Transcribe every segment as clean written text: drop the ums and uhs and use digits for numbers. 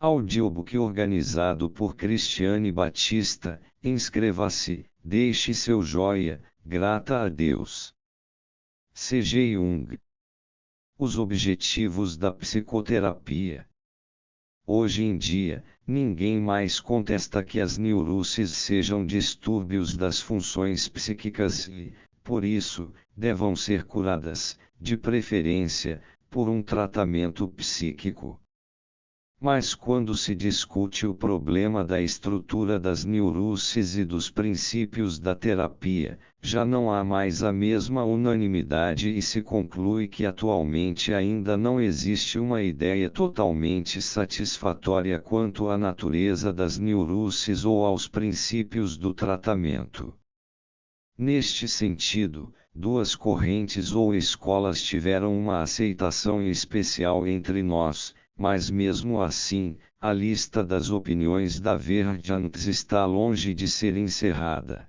Audiobook organizado por Cristiane Batista. Inscreva-se, deixe seu joinha, grata a Deus. C.G. Jung. Os objetivos da psicoterapia. Hoje em dia, ninguém mais contesta que as neuroses sejam distúrbios das funções psíquicas e, por isso, devam ser curadas, de preferência, por um tratamento psíquico. Mas quando se discute o problema da estrutura das neuroses e dos princípios da terapia, já não há mais a mesma unanimidade e se conclui que atualmente ainda não existe uma ideia totalmente satisfatória quanto à natureza das neuroses ou aos princípios do tratamento. Neste sentido, duas correntes ou escolas tiveram uma aceitação especial entre nós. Mas mesmo assim, a lista das opiniões divergentes está longe de ser encerrada.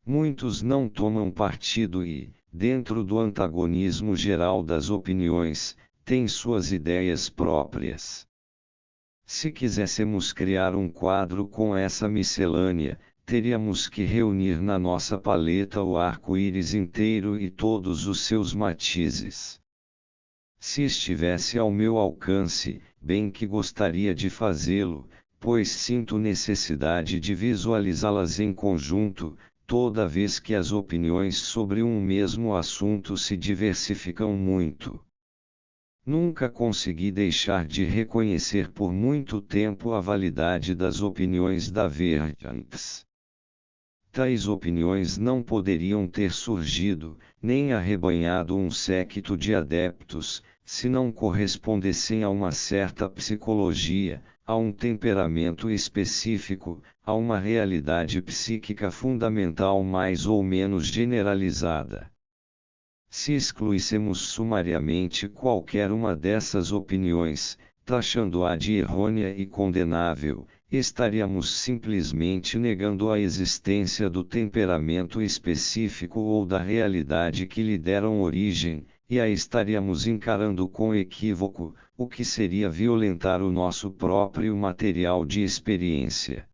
Muitos não tomam partido e, dentro do antagonismo geral das opiniões, têm suas ideias próprias. Se quiséssemos criar um quadro com essa miscelânea, teríamos que reunir na nossa paleta o arco-íris inteiro e todos os seus matizes. Se estivesse ao meu alcance, bem que gostaria de fazê-lo, pois sinto necessidade de visualizá-las em conjunto, toda vez que as opiniões sobre um mesmo assunto se diversificam muito. Nunca consegui deixar de reconhecer por muito tempo a validade das opiniões divergentes. Tais opiniões não poderiam ter surgido, nem arrebanhado um séquito de adeptos, se não correspondessem a uma certa psicologia, a um temperamento específico, a uma realidade psíquica fundamental mais ou menos generalizada. Se excluíssemos sumariamente qualquer uma dessas opiniões, taxando-a de errônea e condenável, estaríamos simplesmente negando a existência do temperamento específico ou da realidade que lhe deram origem, e a estaríamos encarando com equívoco, o que seria violentar o nosso próprio material de experiência.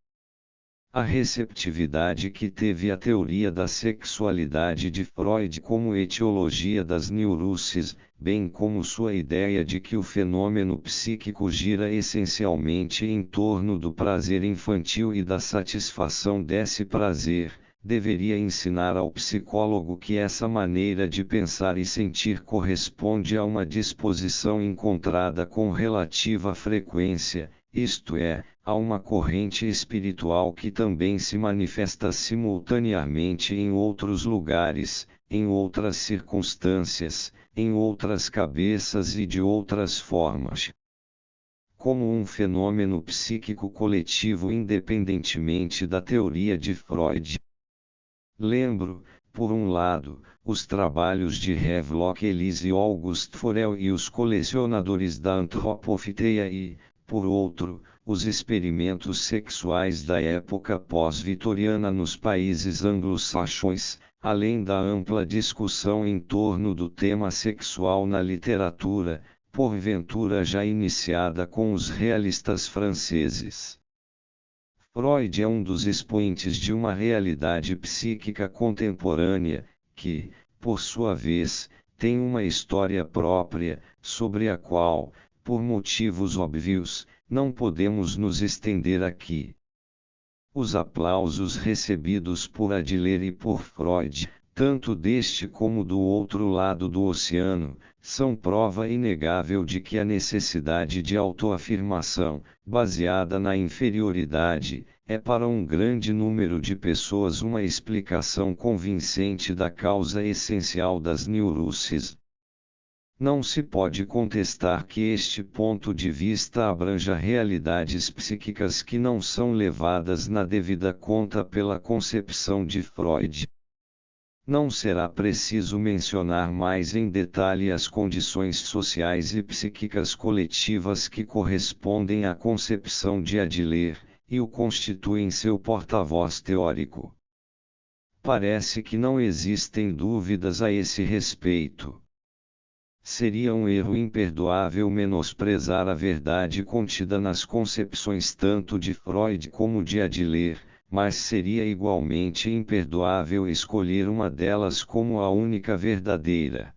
A receptividade que teve a teoria da sexualidade de Freud como etiologia das neuroses, bem como sua ideia de que o fenômeno psíquico gira essencialmente em torno do prazer infantil e da satisfação desse prazer, deveria ensinar ao psicólogo que essa maneira de pensar e sentir corresponde a uma disposição encontrada com relativa frequência, isto é, a uma corrente espiritual que também se manifesta simultaneamente em outros lugares, em outras circunstâncias, em outras cabeças e de outras formas. Como um fenômeno psíquico coletivo independentemente da teoria de Freud. Lembro, por um lado, os trabalhos de Havelock Ellis e Auguste Forel e os colecionadores da antropofiteia e, por outro, os experimentos sexuais da época pós-vitoriana nos países anglo-saxões, além da ampla discussão em torno do tema sexual na literatura, porventura já iniciada com os realistas franceses. Freud é um dos expoentes de uma realidade psíquica contemporânea, que, por sua vez, tem uma história própria, sobre a qual, por motivos óbvios, não podemos nos estender aqui. Os aplausos recebidos por Adler e por Freud, tanto deste como do outro lado do oceano, são prova inegável de que a necessidade de autoafirmação, baseada na inferioridade, é para um grande número de pessoas uma explicação convincente da causa essencial das neuroses. Não se pode contestar que este ponto de vista abranja realidades psíquicas que não são levadas na devida conta pela concepção de Freud. Não será preciso mencionar mais em detalhe as condições sociais e psíquicas coletivas que correspondem à concepção de Adler, e o constituem seu porta-voz teórico. Parece que não existem dúvidas a esse respeito. Seria um erro imperdoável menosprezar a verdade contida nas concepções tanto de Freud como de Adler, mas seria igualmente imperdoável escolher uma delas como a única verdadeira.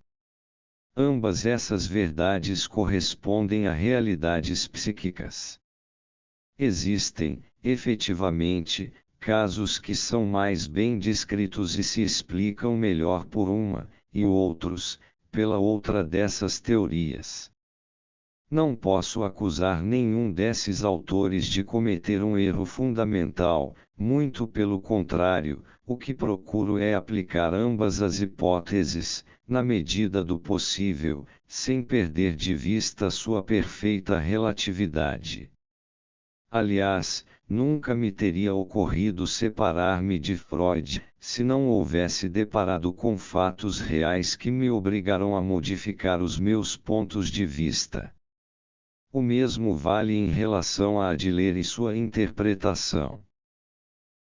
Ambas essas verdades correspondem a realidades psíquicas. Existem, efetivamente, casos que são mais bem descritos e se explicam melhor por uma, e outros, pela outra dessas teorias. Não posso acusar nenhum desses autores de cometer um erro fundamental, muito pelo contrário, o que procuro é aplicar ambas as hipóteses, na medida do possível, sem perder de vista sua perfeita relatividade. Aliás, nunca me teria ocorrido separar-me de Freud, se não houvesse deparado com fatos reais que me obrigaram a modificar os meus pontos de vista. O mesmo vale em relação a Adler e sua interpretação.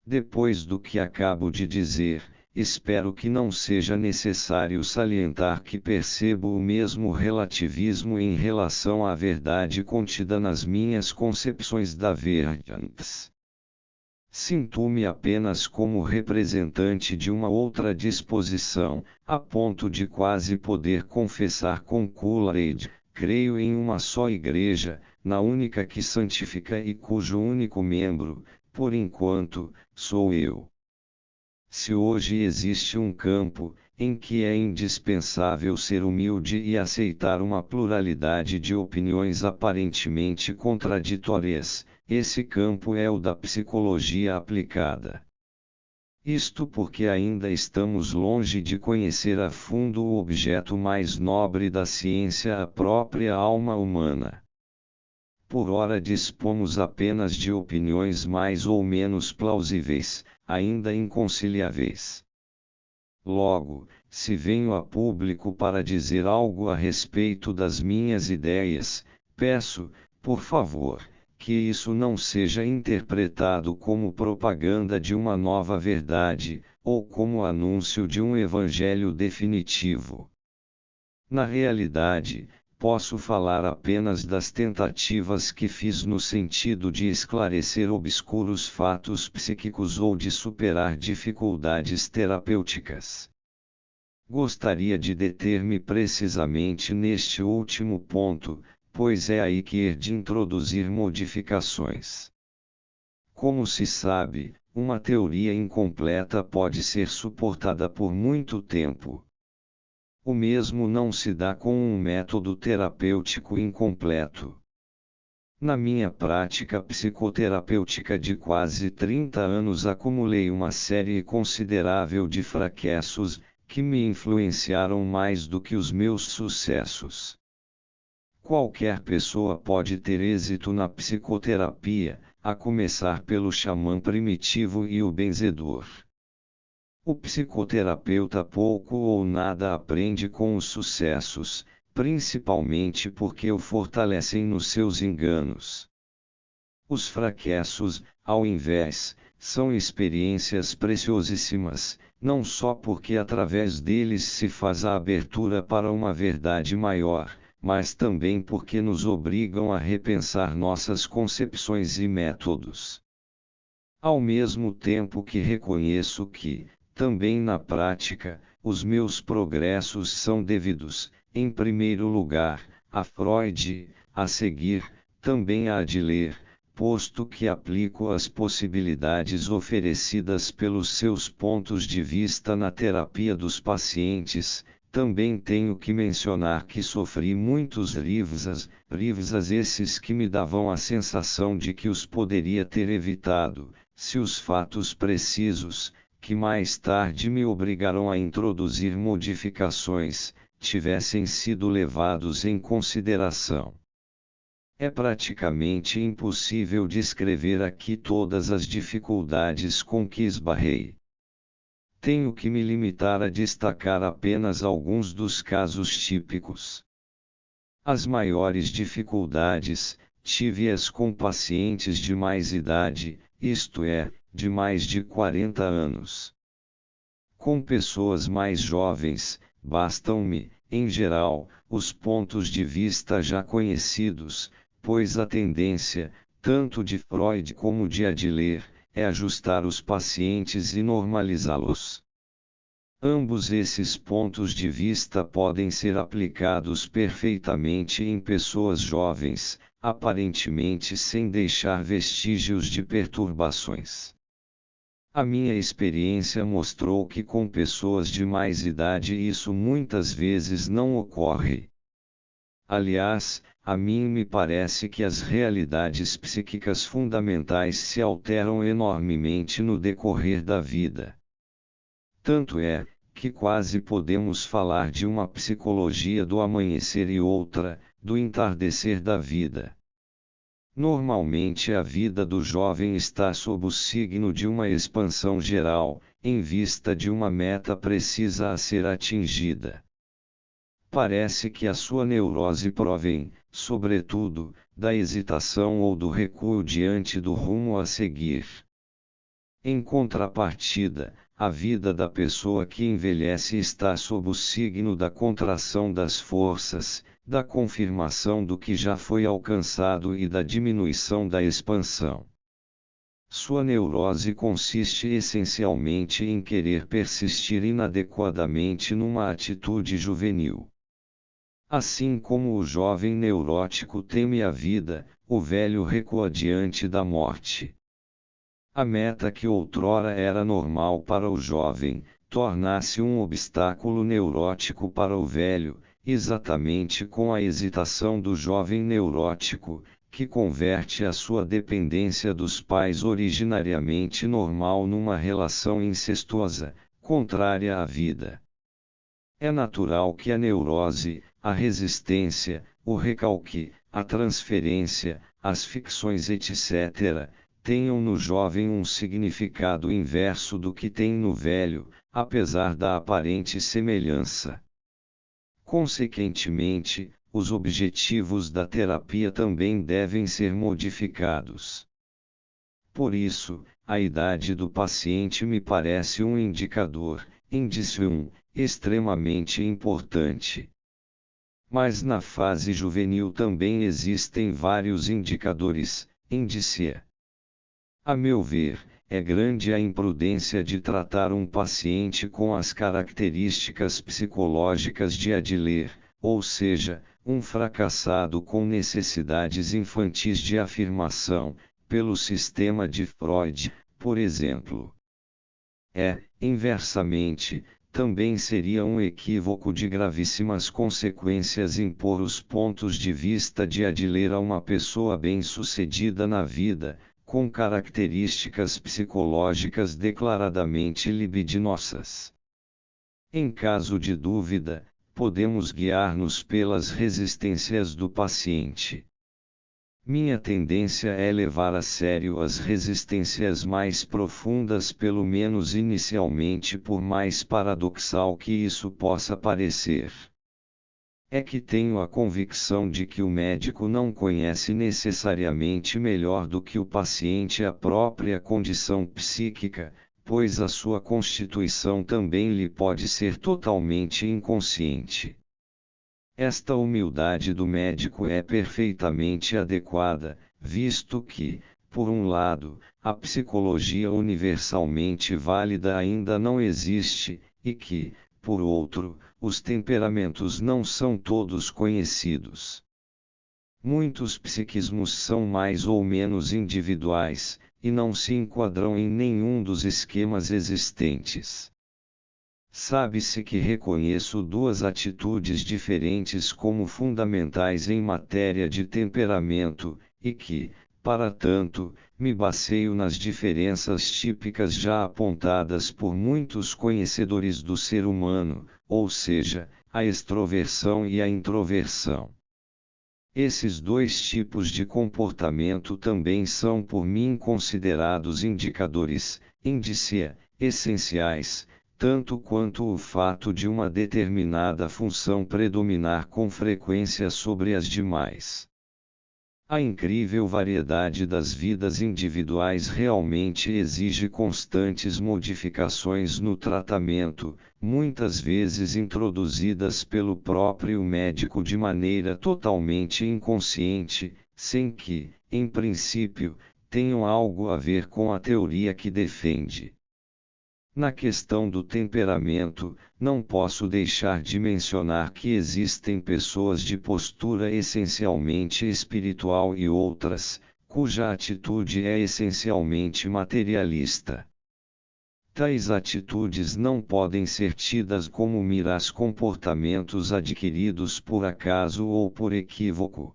Depois do que acabo de dizer, espero que não seja necessário salientar que percebo o mesmo relativismo em relação à verdade contida nas minhas concepções da verdade. Sinto-me apenas como representante de uma outra disposição, a ponto de quase poder confessar com Coleridge: creio em uma só igreja, na única que santifica e cujo único membro, por enquanto, sou eu. Se hoje existe um campo, em que é indispensável ser humilde e aceitar uma pluralidade de opiniões aparentemente contraditórias, esse campo é o da psicologia aplicada. Isto porque ainda estamos longe de conhecer a fundo o objeto mais nobre da ciência, a própria alma humana. Por ora dispomos apenas de opiniões mais ou menos plausíveis, ainda inconciliáveis. Logo, se venho a público para dizer algo a respeito das minhas ideias, peço, por favor, que isso não seja interpretado como propaganda de uma nova verdade, ou como anúncio de um evangelho definitivo. Na realidade, posso falar apenas das tentativas que fiz no sentido de esclarecer obscuros fatos psíquicos ou de superar dificuldades terapêuticas. Gostaria de deter-me precisamente neste último ponto, pois é aí que hei de introduzir modificações. Como se sabe, uma teoria incompleta pode ser suportada por muito tempo. O mesmo não se dá com um método terapêutico incompleto. Na minha prática psicoterapêutica de quase 30 anos acumulei uma série considerável de fracassos, que me influenciaram mais do que os meus sucessos. Qualquer pessoa pode ter êxito na psicoterapia, a começar pelo xamã primitivo e o benzedor. O psicoterapeuta pouco ou nada aprende com os sucessos, principalmente porque o fortalecem nos seus enganos. Os fracassos, ao invés, são experiências preciosíssimas, não só porque através deles se faz a abertura para uma verdade maior, mas também porque nos obrigam a repensar nossas concepções e métodos. Ao mesmo tempo que reconheço que, também na prática, os meus progressos são devidos, em primeiro lugar, a Freud, a seguir, também a Adler, posto que aplico as possibilidades oferecidas pelos seus pontos de vista na terapia dos pacientes, também tenho que mencionar que sofri muitos rivsas esses que me davam a sensação de que os poderia ter evitado, se os fatos precisos, que mais tarde me obrigaram a introduzir modificações, tivessem sido levados em consideração. É praticamente impossível descrever aqui todas as dificuldades com que esbarrei. Tenho que me limitar a destacar apenas alguns dos casos típicos. As maiores dificuldades, tive-as com pacientes de mais idade, isto é, de mais de 40 anos. Com pessoas mais jovens, bastam-me, em geral, os pontos de vista já conhecidos, pois a tendência, tanto de Freud como de Adler, é ajustar os pacientes e normalizá-los. Ambos esses pontos de vista podem ser aplicados perfeitamente em pessoas jovens, aparentemente sem deixar vestígios de perturbações. A minha experiência mostrou que com pessoas de mais idade isso muitas vezes não ocorre. Aliás, a mim me parece que as realidades psíquicas fundamentais se alteram enormemente no decorrer da vida. Tanto é, que quase podemos falar de uma psicologia do amanhecer e outra, do entardecer da vida. Normalmente a vida do jovem está sob o signo de uma expansão geral, em vista de uma meta precisa a ser atingida. Parece que a sua neurose provém, sobretudo, da hesitação ou do recuo diante do rumo a seguir. Em contrapartida, a vida da pessoa que envelhece está sob o signo da contração das forças, da confirmação do que já foi alcançado e da diminuição da expansão. Sua neurose consiste essencialmente em querer persistir inadequadamente numa atitude juvenil. Assim como o jovem neurótico teme a vida, o velho recua diante da morte. A meta que outrora era normal para o jovem, torna-se um obstáculo neurótico para o velho, exatamente com a hesitação do jovem neurótico, que converte a sua dependência dos pais originariamente normal numa relação incestuosa, contrária à vida. É natural que a neurose, a resistência, o recalque, a transferência, as ficções etc., tenham no jovem um significado inverso do que tem no velho, apesar da aparente semelhança. Consequentemente, os objetivos da terapia também devem ser modificados. Por isso, a idade do paciente me parece um indicador, índice 1, extremamente importante. Mas na fase juvenil também existem vários indicadores, índice. A meu ver, é grande a imprudência de tratar um paciente com as características psicológicas de Adler, ou seja, um fracassado com necessidades infantis de afirmação, pelo sistema de Freud, por exemplo. Inversamente, também seria um equívoco de gravíssimas consequências impor os pontos de vista de Adler a uma pessoa bem-sucedida na vida, com características psicológicas declaradamente libidinosas. Em caso de dúvida, podemos guiar-nos pelas resistências do paciente. Minha tendência é levar a sério as resistências mais profundas, pelo menos inicialmente, por mais paradoxal que isso possa parecer. É que tenho a convicção de que o médico não conhece necessariamente melhor do que o paciente a própria condição psíquica, pois a sua constituição também lhe pode ser totalmente inconsciente. Esta humildade do médico é perfeitamente adequada, visto que, por um lado, a psicologia universalmente válida ainda não existe, e que, por outro, os temperamentos não são todos conhecidos. Muitos psiquismos são mais ou menos individuais, e não se enquadram em nenhum dos esquemas existentes. Sabe-se que reconheço duas atitudes diferentes como fundamentais em matéria de temperamento, e que, para tanto, me baseio nas diferenças típicas já apontadas por muitos conhecedores do ser humano, ou seja, a extroversão e a introversão. Esses dois tipos de comportamento também são por mim considerados indicadores, índice, essenciais, tanto quanto o fato de uma determinada função predominar com frequência sobre as demais. A incrível variedade das vidas individuais realmente exige constantes modificações no tratamento, muitas vezes introduzidas pelo próprio médico de maneira totalmente inconsciente, sem que, em princípio, tenham algo a ver com a teoria que defende. Na questão do temperamento, não posso deixar de mencionar que existem pessoas de postura essencialmente espiritual e outras, cuja atitude é essencialmente materialista. Tais atitudes não podem ser tidas como meros comportamentos adquiridos por acaso ou por equívoco.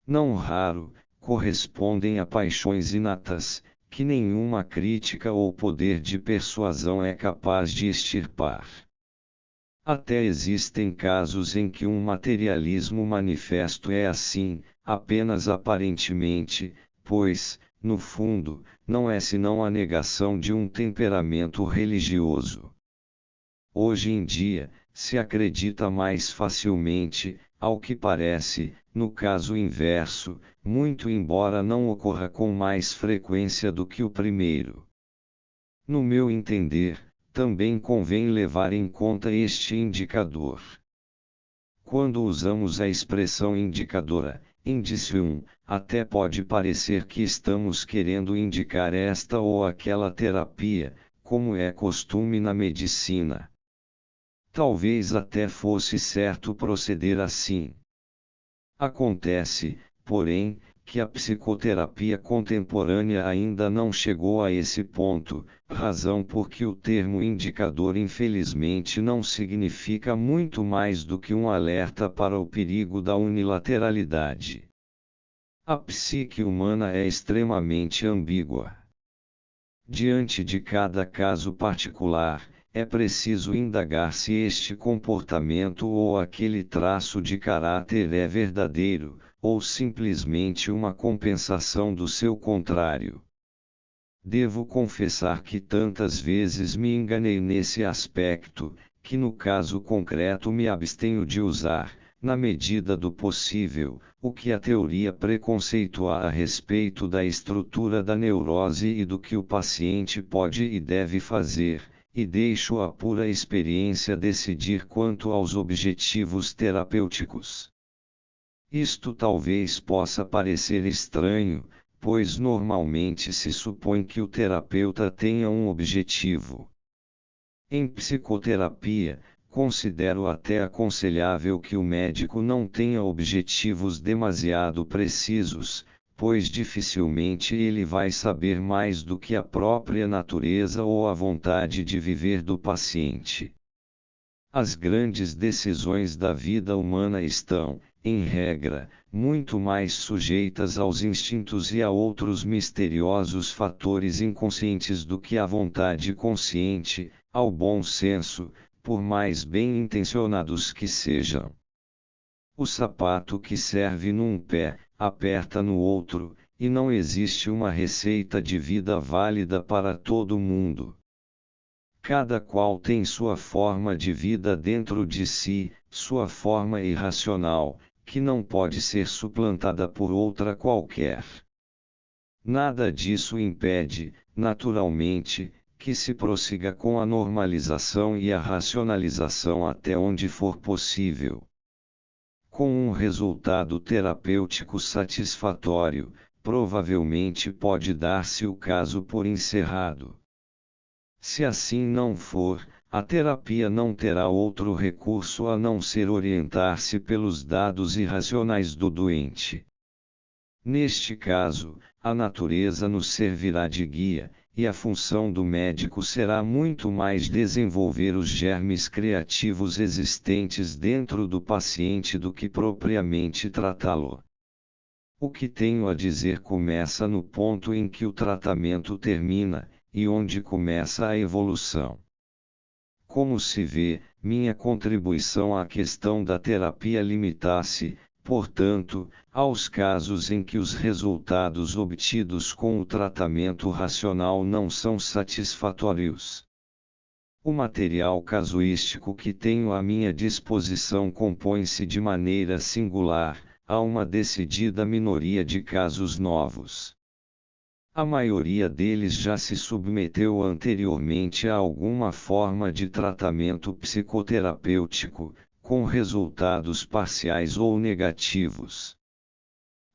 Não raro, correspondem a paixões inatas, que nenhuma crítica ou poder de persuasão é capaz de extirpar. Até existem casos em que um materialismo manifesto é assim, apenas aparentemente, pois, no fundo, não é senão a negação de um temperamento religioso. Hoje em dia, se acredita mais facilmente, ao que parece, no caso inverso, muito embora não ocorra com mais frequência do que o primeiro. No meu entender, também convém levar em conta este indicador. Quando usamos a expressão indicadora, índice 1, até pode parecer que estamos querendo indicar esta ou aquela terapia, como é costume na medicina. Talvez até fosse certo proceder assim. Acontece, porém, que a psicoterapia contemporânea ainda não chegou a esse ponto, razão por que o termo indicador infelizmente não significa muito mais do que um alerta para o perigo da unilateralidade. A psique humana é extremamente ambígua. Diante de cada caso particular, é preciso indagar se este comportamento ou aquele traço de caráter é verdadeiro, ou simplesmente uma compensação do seu contrário. Devo confessar que tantas vezes me enganei nesse aspecto, que no caso concreto me abstenho de usar, na medida do possível, o que a teoria preconceitua a respeito da estrutura da neurose e do que o paciente pode e deve fazer, e deixo a pura experiência decidir quanto aos objetivos terapêuticos. Isto talvez possa parecer estranho, pois normalmente se supõe que o terapeuta tenha um objetivo. Em psicoterapia, considero até aconselhável que o médico não tenha objetivos demasiado precisos, pois dificilmente ele vai saber mais do que a própria natureza ou a vontade de viver do paciente. As grandes decisões da vida humana estão, em regra, muito mais sujeitas aos instintos e a outros misteriosos fatores inconscientes do que à vontade consciente, ao bom senso, por mais bem intencionados que sejam. O sapato que serve num pé, aperta no outro, e não existe uma receita de vida válida para todo mundo. Cada qual tem sua forma de vida dentro de si, sua forma irracional, que não pode ser suplantada por outra qualquer. Nada disso impede, naturalmente, que se prossiga com a normalização e a racionalização até onde for possível. Com um resultado terapêutico satisfatório, provavelmente pode dar-se o caso por encerrado. Se assim não for, a terapia não terá outro recurso a não ser orientar-se pelos dados irracionais do doente. Neste caso, a natureza nos servirá de guia, e a função do médico será muito mais desenvolver os germes criativos existentes dentro do paciente do que propriamente tratá-lo. O que tenho a dizer começa no ponto em que o tratamento termina, e onde começa a evolução. Como se vê, minha contribuição à questão da terapia limita-se, portanto, aos casos em que os resultados obtidos com o tratamento racional não são satisfatórios. O material casuístico que tenho à minha disposição compõe-se de maneira singular, há uma decidida minoria de casos novos. A maioria deles já se submeteu anteriormente a alguma forma de tratamento psicoterapêutico, com resultados parciais ou negativos.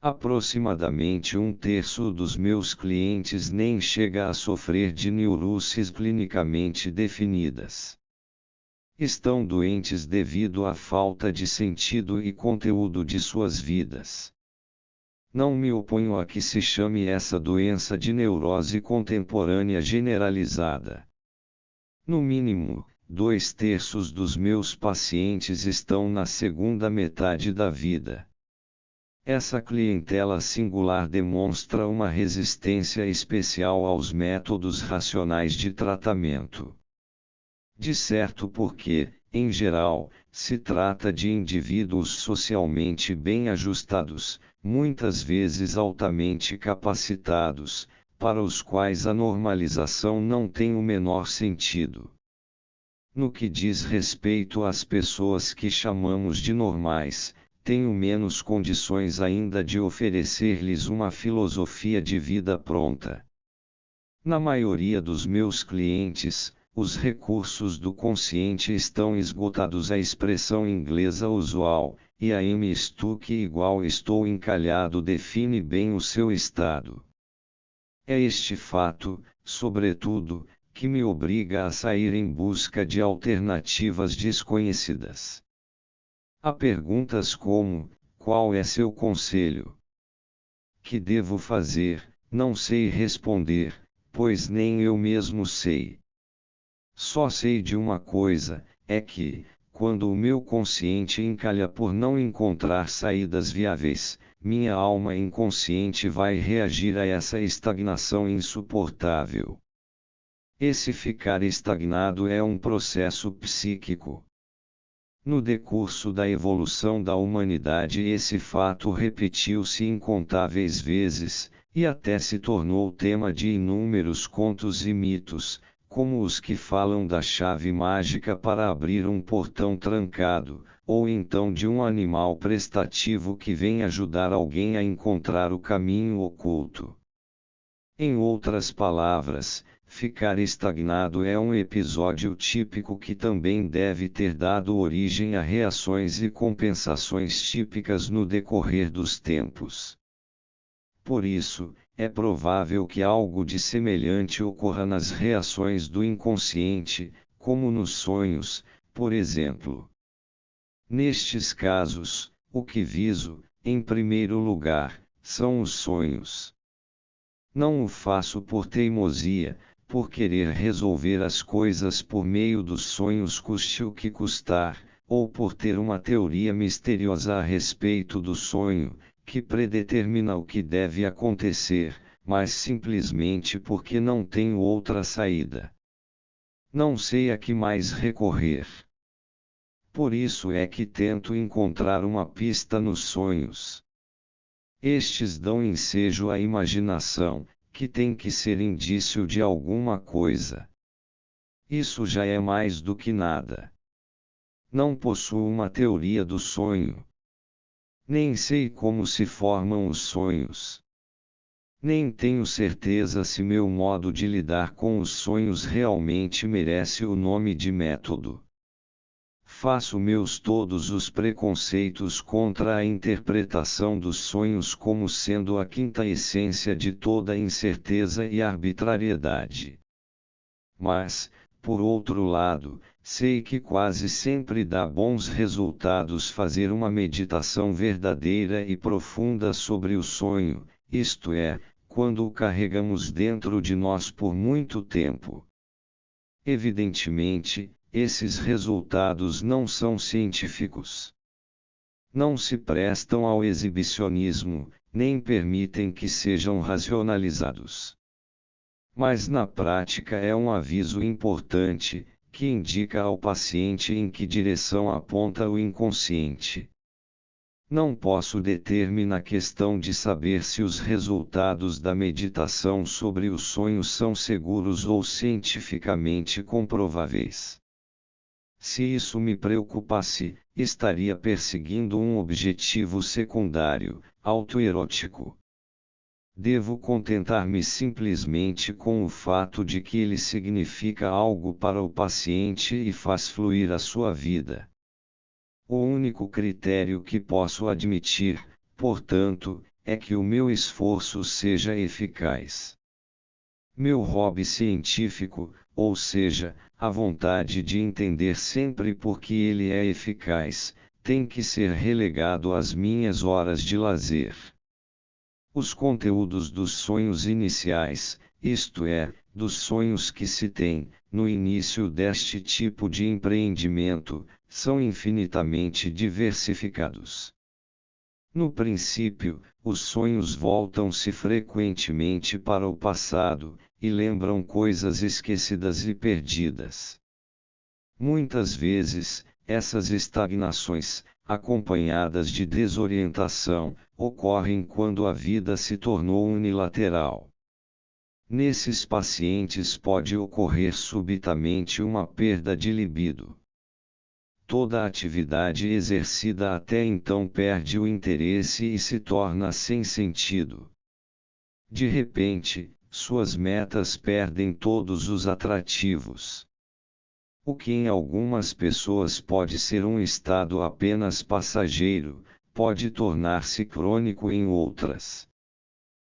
Aproximadamente um terço dos meus clientes nem chega a sofrer de neuroses clinicamente definidas. Estão doentes devido à falta de sentido e conteúdo de suas vidas. Não me oponho a que se chame essa doença de neurose contemporânea generalizada. No mínimo, 2/3 dos meus pacientes estão na segunda metade da vida. Essa clientela singular demonstra uma resistência especial aos métodos racionais de tratamento. De certo porque, em geral, se trata de indivíduos socialmente bem ajustados, muitas vezes altamente capacitados, para os quais a normalização não tem o menor sentido. No que diz respeito às pessoas que chamamos de normais, tenho menos condições ainda de oferecer-lhes uma filosofia de vida pronta. Na maioria dos meus clientes, os recursos do consciente estão esgotados. A expressão inglesa usual, I am stuck igual estou encalhado, define bem o seu estado. É este fato, sobretudo, que me obriga a sair em busca de alternativas desconhecidas. Há perguntas como: qual é seu conselho? Que devo fazer? Não sei responder, pois nem eu mesmo sei. Só sei de uma coisa, é que, quando o meu consciente encalha por não encontrar saídas viáveis, minha alma inconsciente vai reagir a essa estagnação insuportável. Esse ficar estagnado é um processo psíquico. No decurso da evolução da humanidade, esse fato repetiu-se incontáveis vezes, e até se tornou tema de inúmeros contos e mitos, como os que falam da chave mágica para abrir um portão trancado, ou então de um animal prestativo que vem ajudar alguém a encontrar o caminho oculto. Em outras palavras, ficar estagnado é um episódio típico que também deve ter dado origem a reações e compensações típicas no decorrer dos tempos. Por isso, é provável que algo de semelhante ocorra nas reações do inconsciente, como nos sonhos, por exemplo. Nestes casos, o que viso, em primeiro lugar, são os sonhos. Não o faço por teimosia, por querer resolver as coisas por meio dos sonhos custe o que custar, ou por ter uma teoria misteriosa a respeito do sonho, que predetermina o que deve acontecer, mas simplesmente porque não tenho outra saída. Não sei a que mais recorrer. Por isso é que tento encontrar uma pista nos sonhos. Estes dão ensejo à imaginação, que tem que ser indício de alguma coisa. Isso já é mais do que nada. Não possuo uma teoria do sonho. Nem sei como se formam os sonhos. Nem tenho certeza se meu modo de lidar com os sonhos realmente merece o nome de método. Faço meus todos os preconceitos contra a interpretação dos sonhos como sendo a quinta essência de toda incerteza e arbitrariedade. Mas, por outro lado, sei que quase sempre dá bons resultados fazer uma meditação verdadeira e profunda sobre o sonho, isto é, quando o carregamos dentro de nós por muito tempo. Evidentemente, esses resultados não são científicos. Não se prestam ao exibicionismo, nem permitem que sejam racionalizados. Mas na prática é um aviso importante, que indica ao paciente em que direção aponta o inconsciente. Não posso deter-me na questão de saber se os resultados da meditação sobre os sonhos são seguros ou cientificamente comprováveis. Se isso me preocupasse, estaria perseguindo um objetivo secundário, autoerótico. Devo contentar-me simplesmente com o fato de que ele significa algo para o paciente e faz fluir a sua vida. O único critério que posso admitir, portanto, é que o meu esforço seja eficaz. Meu hobby científico, ou seja, a vontade de entender sempre por que ele é eficaz, tem que ser relegado às minhas horas de lazer. Os conteúdos dos sonhos iniciais, isto é, dos sonhos que se tem, no início deste tipo de empreendimento, são infinitamente diversificados. No princípio, os sonhos voltam-se frequentemente para o passado, e lembram coisas esquecidas e perdidas. Muitas vezes, essas estagnações, acompanhadas de desorientação, ocorrem quando a vida se tornou unilateral. Nesses pacientes pode ocorrer subitamente uma perda de libido. Toda a atividade exercida até então perde o interesse e se torna sem sentido. De repente, suas metas perdem todos os atrativos. O que em algumas pessoas pode ser um estado apenas passageiro, pode tornar-se crônico em outras.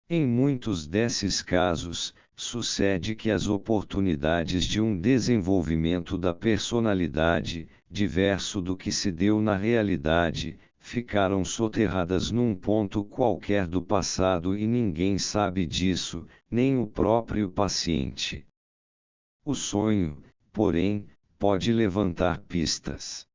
Em muitos desses casos, sucede que as oportunidades de um desenvolvimento da personalidade, diverso do que se deu na realidade, ficaram soterradas num ponto qualquer do passado e ninguém sabe disso, nem o próprio paciente. O sonho, porém, pode levantar pistas.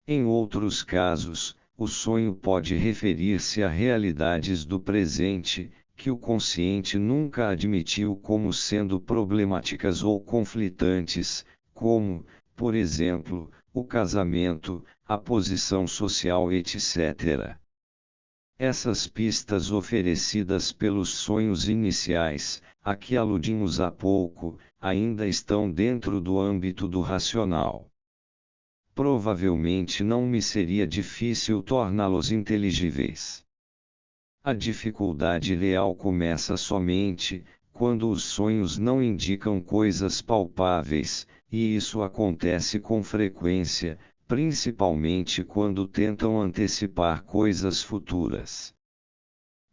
Em outros casos, o sonho pode referir-se a realidades do presente, que o consciente nunca admitiu como sendo problemáticas ou conflitantes, como, por exemplo, o casamento, a posição social, etc. Essas pistas oferecidas pelos sonhos iniciais, a que aludimos há pouco, ainda estão dentro do âmbito do racional. Provavelmente não me seria difícil torná-los inteligíveis. A dificuldade real começa somente quando os sonhos não indicam coisas palpáveis, e isso acontece com frequência, principalmente quando tentam antecipar coisas futuras.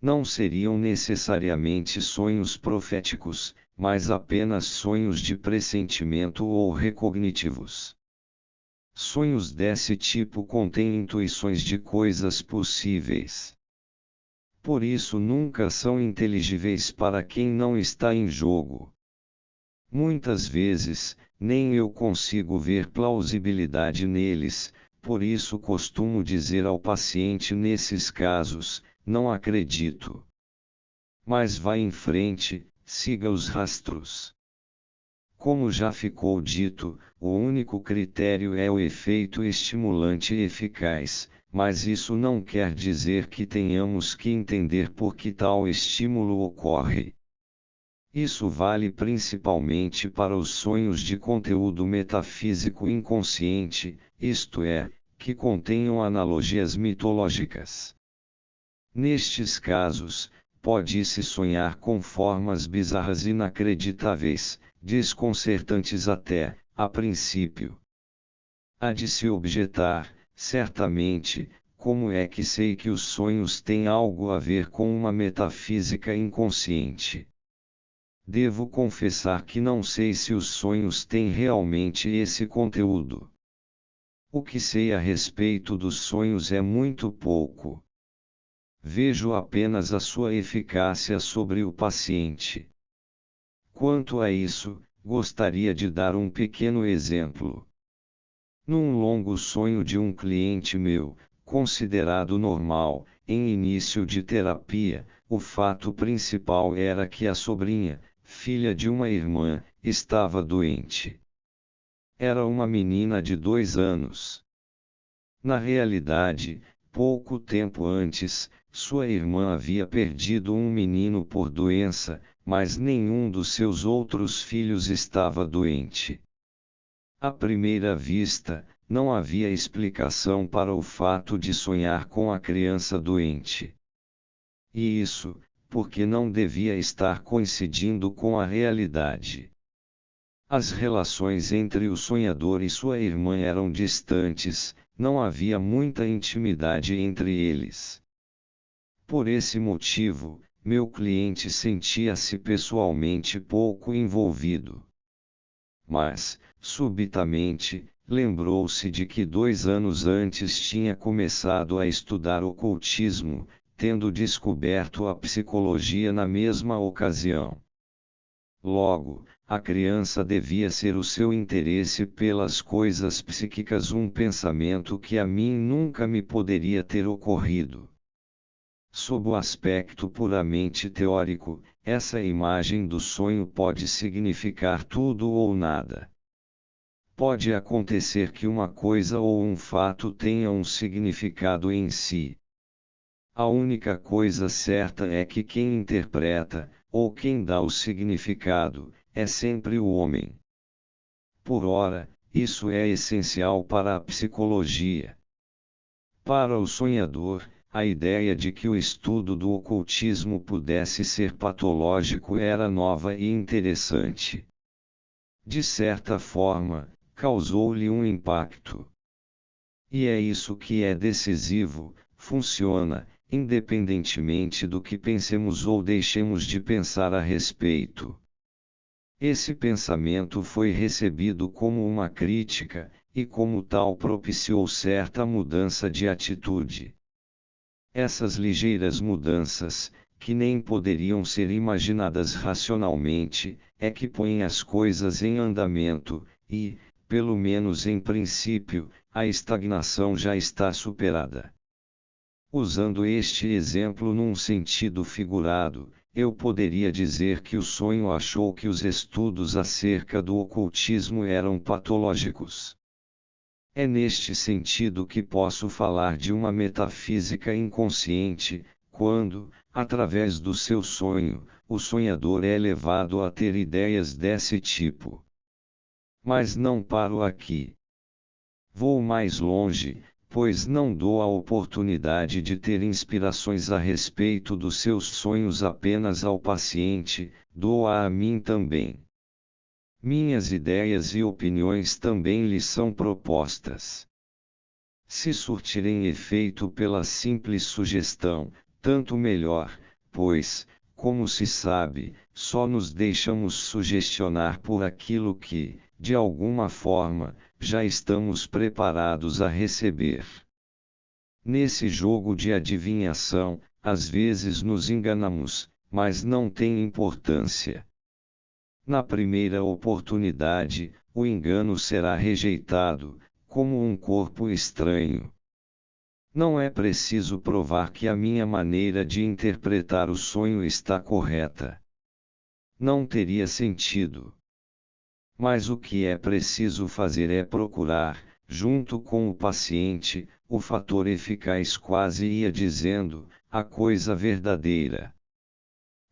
Não seriam necessariamente sonhos proféticos, mas apenas sonhos de pressentimento ou recognitivos. Sonhos desse tipo contêm intuições de coisas possíveis. Por isso nunca são inteligíveis para quem não está em jogo. Muitas vezes, nem eu consigo ver plausibilidade neles, por isso costumo dizer ao paciente nesses casos, não acredito. Mas vá em frente, siga os rastros. Como já ficou dito, o único critério é o efeito estimulante eficaz, mas isso não quer dizer que tenhamos que entender por que tal estímulo ocorre. Isso vale principalmente para os sonhos de conteúdo metafísico inconsciente, isto é, que contenham analogias mitológicas. Nestes casos, pode-se sonhar com formas bizarras inacreditáveis, desconcertantes até, a princípio. Há de se objetar, certamente, como é que sei que os sonhos têm algo a ver com uma metafísica inconsciente? Devo confessar que não sei se os sonhos têm realmente esse conteúdo. O que sei a respeito dos sonhos é muito pouco. Vejo apenas a sua eficácia sobre o paciente. Quanto a isso, gostaria de dar um pequeno exemplo. Num longo sonho de um cliente meu, considerado normal, em início de terapia, o fato principal era que a sobrinha, filha de uma irmã, estava doente. Era uma menina de 2 anos. Na realidade, pouco tempo antes, sua irmã havia perdido um menino por doença, mas nenhum dos seus outros filhos estava doente. À primeira vista, não havia explicação para o fato de sonhar com a criança doente. E isso, porque não devia estar coincidindo com a realidade. As relações entre o sonhador e sua irmã eram distantes, não havia muita intimidade entre eles. Por esse motivo, meu cliente sentia-se pessoalmente pouco envolvido. Mas, subitamente, lembrou-se de que 2 anos antes tinha começado a estudar ocultismo, tendo descoberto a psicologia na mesma ocasião. Logo, a criança devia ser o seu interesse pelas coisas psíquicas, um pensamento que a mim nunca me poderia ter ocorrido. Sob o aspecto puramente teórico, essa imagem do sonho pode significar tudo ou nada. Pode acontecer que uma coisa ou um fato tenha um significado em si. A única coisa certa é que quem interpreta, ou quem dá o significado, é sempre o homem. Por ora, isso é essencial para a psicologia. Para o sonhador, a ideia de que o estudo do ocultismo pudesse ser patológico era nova e interessante. De certa forma, causou-lhe um impacto. E é isso que é decisivo: funciona, independentemente do que pensemos ou deixemos de pensar a respeito. Esse pensamento foi recebido como uma crítica, e como tal propiciou certa mudança de atitude. Essas ligeiras mudanças, que nem poderiam ser imaginadas racionalmente, é que põem as coisas em andamento, e, pelo menos em princípio, a estagnação já está superada. Usando este exemplo num sentido figurado, eu poderia dizer que o sonho achou que os estudos acerca do ocultismo eram patológicos. É neste sentido que posso falar de uma metafísica inconsciente, quando, através do seu sonho, o sonhador é levado a ter ideias desse tipo. Mas não paro aqui. Vou mais longe, pois não dou a oportunidade de ter inspirações a respeito dos seus sonhos apenas ao paciente, dou-a a mim também. Minhas ideias e opiniões também lhe são propostas. Se surtirem efeito pela simples sugestão, tanto melhor, pois, como se sabe, só nos deixamos sugestionar por aquilo que, de alguma forma, já estamos preparados a receber. Nesse jogo de adivinhação, às vezes nos enganamos, mas não tem importância. Na primeira oportunidade, o engano será rejeitado, como um corpo estranho. Não é preciso provar que a minha maneira de interpretar o sonho está correta. Não teria sentido. Mas o que é preciso fazer é procurar, junto com o paciente, o fator eficaz, quase ia dizendo, a coisa verdadeira.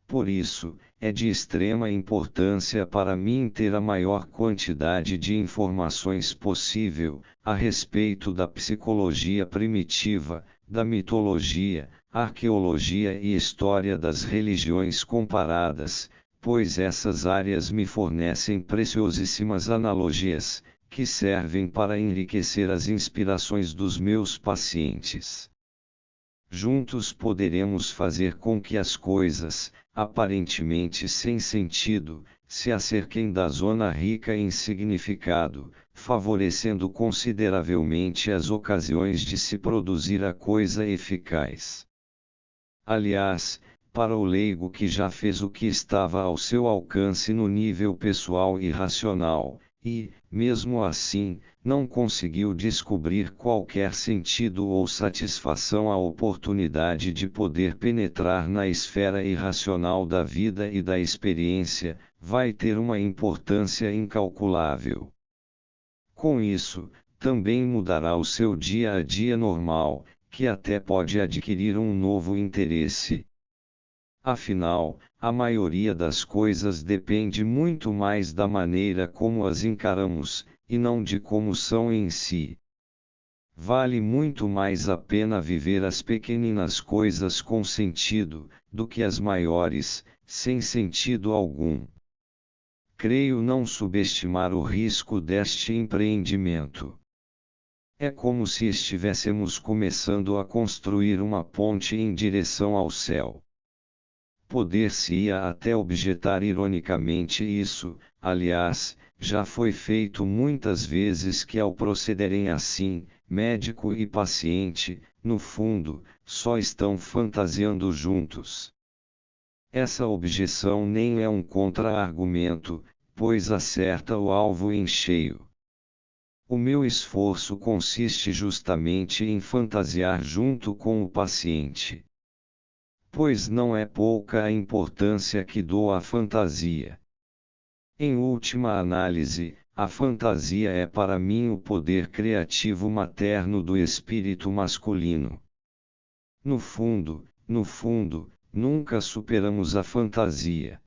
Por isso, é de extrema importância para mim ter a maior quantidade de informações possível, a respeito da psicologia primitiva, da mitologia, arqueologia e história das religiões comparadas, pois essas áreas me fornecem preciosíssimas analogias, que servem para enriquecer as inspirações dos meus pacientes. Juntos poderemos fazer com que as coisas, aparentemente sem sentido, se acerquem da zona rica em significado, favorecendo consideravelmente as ocasiões de se produzir a coisa eficaz. Aliás, para o leigo que já fez o que estava ao seu alcance no nível pessoal e racional, e, mesmo assim, não conseguiu descobrir qualquer sentido ou satisfação, a oportunidade de poder penetrar na esfera irracional da vida e da experiência, vai ter uma importância incalculável. Com isso, também mudará o seu dia a dia normal, que até pode adquirir um novo interesse. Afinal, a maioria das coisas depende muito mais da maneira como as encaramos, e não de como são em si. Vale muito mais a pena viver as pequeninas coisas com sentido, do que as maiores, sem sentido algum. Creio não subestimar o risco deste empreendimento. É como se estivéssemos começando a construir uma ponte em direção ao céu. Poder-se-ia até objetar ironicamente isso, aliás, já foi feito muitas vezes que ao procederem assim, médico e paciente, no fundo, só estão fantasiando juntos. Essa objeção nem é um contra-argumento, pois acerta o alvo em cheio. O meu esforço consiste justamente em fantasiar junto com o paciente. Pois não é pouca a importância que dou à fantasia. Em última análise, a fantasia é para mim o poder criativo materno do espírito masculino. No fundo, nunca superamos a fantasia.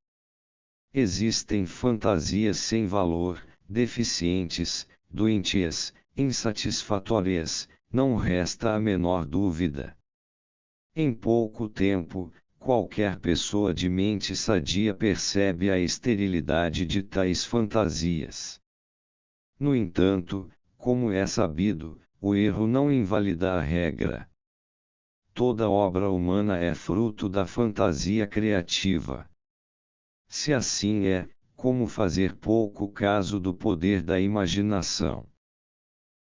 Existem fantasias sem valor, deficientes, doentias, insatisfatórias, não resta a menor dúvida. Em pouco tempo, qualquer pessoa de mente sadia percebe a esterilidade de tais fantasias. No entanto, como é sabido, o erro não invalida a regra. Toda obra humana é fruto da fantasia criativa. Se assim é, como fazer pouco caso do poder da imaginação?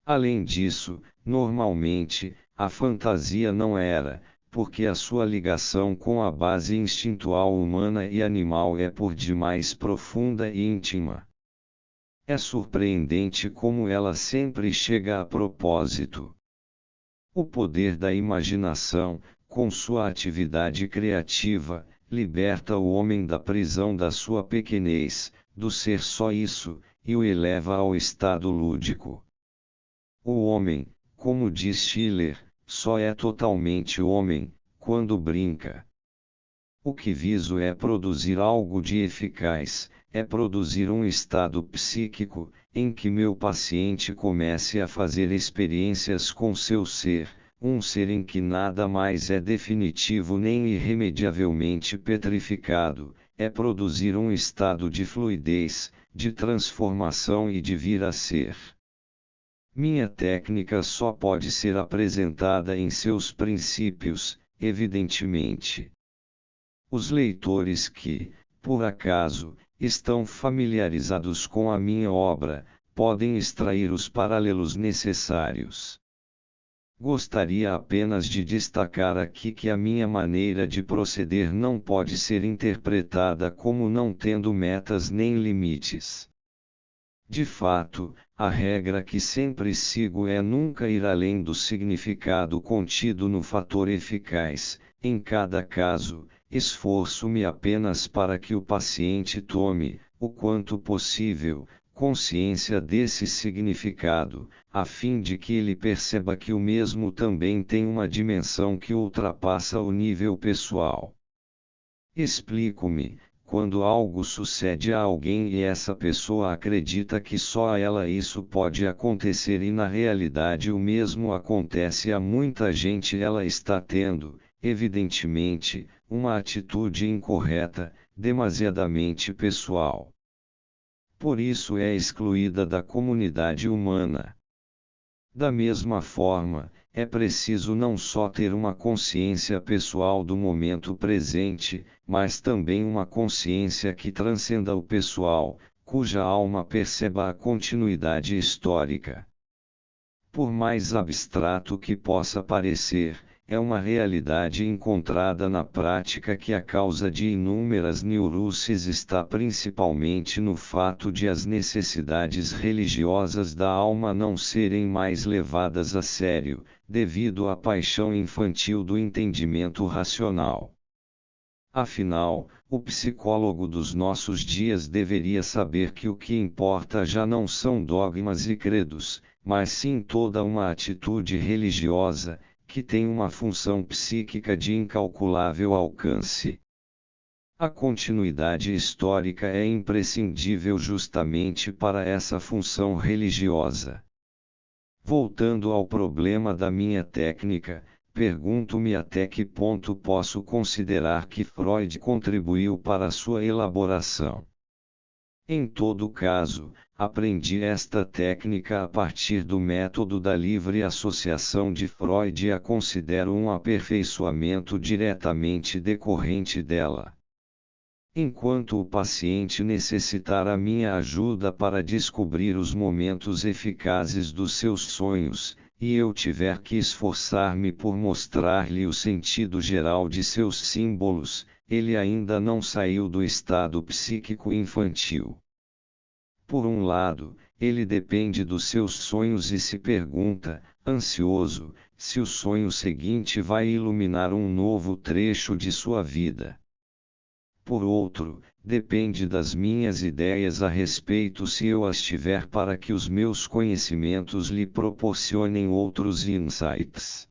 Além disso, normalmente, a fantasia não era, porque a sua ligação com a base instintual humana e animal é por demais profunda e íntima. É surpreendente como ela sempre chega a propósito. O poder da imaginação, com sua atividade criativa, liberta o homem da prisão da sua pequenez, do ser só isso, e o eleva ao estado lúdico. O homem, como diz Schiller, só é totalmente homem, quando brinca. O que viso é produzir algo de eficaz, é produzir um estado psíquico, em que meu paciente comece a fazer experiências com seu ser, um ser em que nada mais é definitivo nem irremediavelmente petrificado, é produzir um estado de fluidez, de transformação e de vir a ser. Minha técnica só pode ser apresentada em seus princípios, evidentemente. Os leitores que, por acaso, estão familiarizados com a minha obra, podem extrair os paralelos necessários. Gostaria apenas de destacar aqui que a minha maneira de proceder não pode ser interpretada como não tendo metas nem limites. De fato, a regra que sempre sigo é nunca ir além do significado contido no fator eficaz. Em cada caso, esforço-me apenas para que o paciente tome, o quanto possível, consciência desse significado, a fim de que ele perceba que o mesmo também tem uma dimensão que ultrapassa o nível pessoal. Explico-me. Quando algo sucede a alguém e essa pessoa acredita que só a ela isso pode acontecer e na realidade o mesmo acontece a muita gente, ela está tendo, evidentemente, uma atitude incorreta, demasiadamente pessoal. Por isso é excluída da comunidade humana. Da mesma forma, é preciso não só ter uma consciência pessoal do momento presente, mas também uma consciência que transcenda o pessoal, cuja alma perceba a continuidade histórica. Por mais abstrato que possa parecer, é uma realidade encontrada na prática que a causa de inúmeras neuroses está principalmente no fato de as necessidades religiosas da alma não serem mais levadas a sério, devido à paixão infantil do entendimento racional. Afinal, o psicólogo dos nossos dias deveria saber que o que importa já não são dogmas e credos, mas sim toda uma atitude religiosa, que tem uma função psíquica de incalculável alcance. A continuidade histórica é imprescindível justamente para essa função religiosa. Voltando ao problema da minha técnica, pergunto-me até que ponto posso considerar que Freud contribuiu para sua elaboração. Em todo caso, aprendi esta técnica a partir do método da livre associação de Freud e a considero um aperfeiçoamento diretamente decorrente dela. Enquanto o paciente necessitar a minha ajuda para descobrir os momentos eficazes dos seus sonhos, e eu tiver que esforçar-me por mostrar-lhe o sentido geral de seus símbolos, ele ainda não saiu do estado psíquico infantil. Por um lado, ele depende dos seus sonhos e se pergunta, ansioso, se o sonho seguinte vai iluminar um novo trecho de sua vida. Por outro, depende das minhas ideias a respeito se eu as tiver para que os meus conhecimentos lhe proporcionem outros insights.